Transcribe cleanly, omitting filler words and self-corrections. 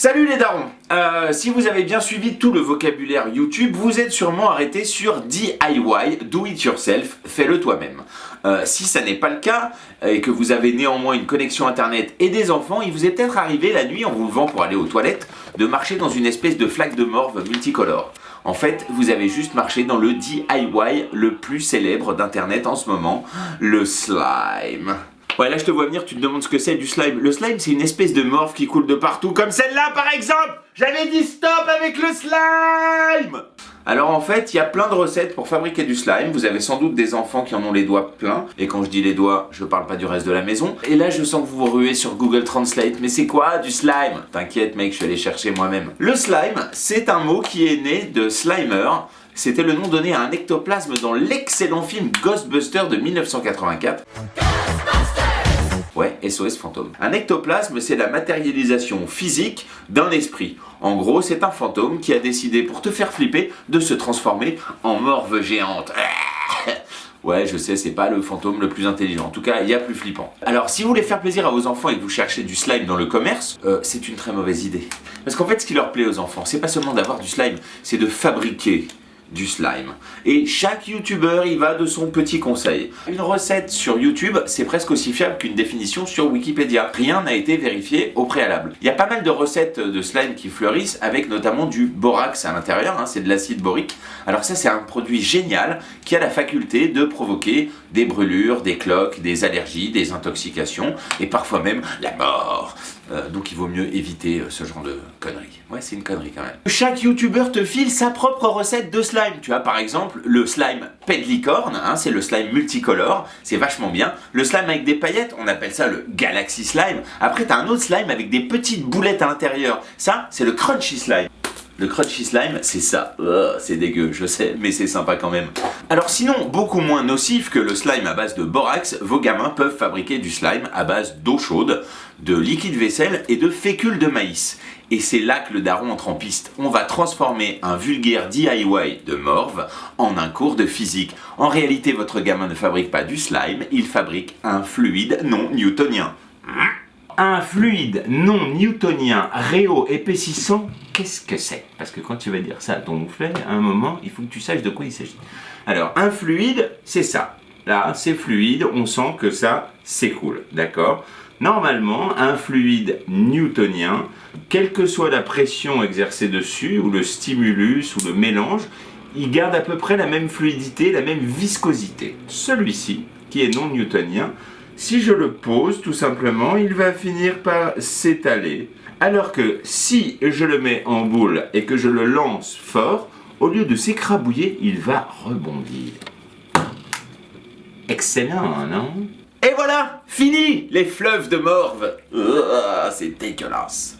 Salut les darons. Si vous avez bien suivi tout le vocabulaire YouTube, vous êtes sûrement arrêté sur DIY, Do It Yourself, fais-le toi-même. Si ça n'est pas le cas, et que vous avez néanmoins une connexion internet et des enfants, il vous est peut-être arrivé la nuit en vous levant pour aller aux toilettes, de marcher dans une espèce de flaque de morve multicolore. En fait, vous avez juste marché dans le DIY le plus célèbre d'internet en ce moment, le slime. Ouais, là je te vois venir, tu te demandes ce que c'est du slime. Le slime, c'est une espèce de morve qui coule de partout, comme celle-là par exemple. J'avais dit stop avec le slime. Alors en fait, il y a plein de recettes pour fabriquer du slime. Vous avez sans doute des enfants qui en ont les doigts pleins. Et quand je dis les doigts, je parle pas du reste de la maison. Et là, je sens que vous vous ruez sur Google Translate. Mais c'est quoi du slime? T'inquiète mec, je suis allé chercher moi-même. Le slime, c'est un mot qui est né de Slimer. C'était le nom donné à un ectoplasme dans l'excellent film Ghostbusters de 1984. Ouais, SOS fantôme. Un ectoplasme, c'est la matérialisation physique d'un esprit. En gros, c'est un fantôme qui a décidé, pour te faire flipper, de se transformer en morve géante. Ouais, je sais, c'est pas le fantôme le plus intelligent. En tout cas, il y a plus flippant. Alors, si vous voulez faire plaisir à vos enfants et que vous cherchez du slime dans le commerce, c'est une très mauvaise idée. Parce qu'en fait, ce qui leur plaît aux enfants, c'est pas seulement d'avoir du slime, c'est de fabriquer du slime. Et chaque youtubeur y va de son petit conseil. Une recette sur YouTube, c'est presque aussi fiable qu'une définition sur Wikipédia. Rien n'a été vérifié au préalable. Il y a pas mal de recettes de slime qui fleurissent avec notamment du borax à l'intérieur, c'est de l'acide borique. Alors ça, c'est un produit génial qui a la faculté de provoquer des brûlures, des cloques, des allergies, des intoxications et parfois même la mort. Donc il vaut mieux éviter ce genre de conneries. Ouais, c'est une connerie quand même. Chaque youtubeur te file sa propre recette de slime. Tu as par exemple le slime Pedlicorn, c'est le slime multicolore, c'est vachement bien. Le slime avec des paillettes, on appelle ça le Galaxy Slime. Après t'as un autre slime avec des petites boulettes à l'intérieur. Ça, c'est le Crunchy Slime. Le Crunchy Slime, c'est ça. C'est dégueu, je sais, mais c'est sympa quand même. Alors sinon, beaucoup moins nocif que le slime à base de borax, vos gamins peuvent fabriquer du slime à base d'eau chaude, de liquide vaisselle et de fécule de maïs. Et c'est là que le daron entre en piste. On va transformer un vulgaire DIY de morve en un cours de physique. En réalité, votre gamin ne fabrique pas du slime, il fabrique un fluide non newtonien. Un fluide non newtonien réo-épaississant, qu'est-ce que c'est? Parce que quand tu vas dire ça à ton mouflet, à un moment, il faut que tu saches de quoi il s'agit. Alors, un fluide, c'est ça. Là, c'est fluide, on sent que ça s'écoule, d'accord? Normalement, un fluide newtonien, quelle que soit la pression exercée dessus, ou le stimulus, ou le mélange, il garde à peu près la même fluidité, la même viscosité. Celui-ci, qui est non newtonien, si je le pose, tout simplement, il va finir par s'étaler. Alors que si je le mets en boule et que je le lance fort, au lieu de s'écrabouiller, il va rebondir. Excellent, non? Et voilà, fini les fleuves de morve. C'est dégueulasse.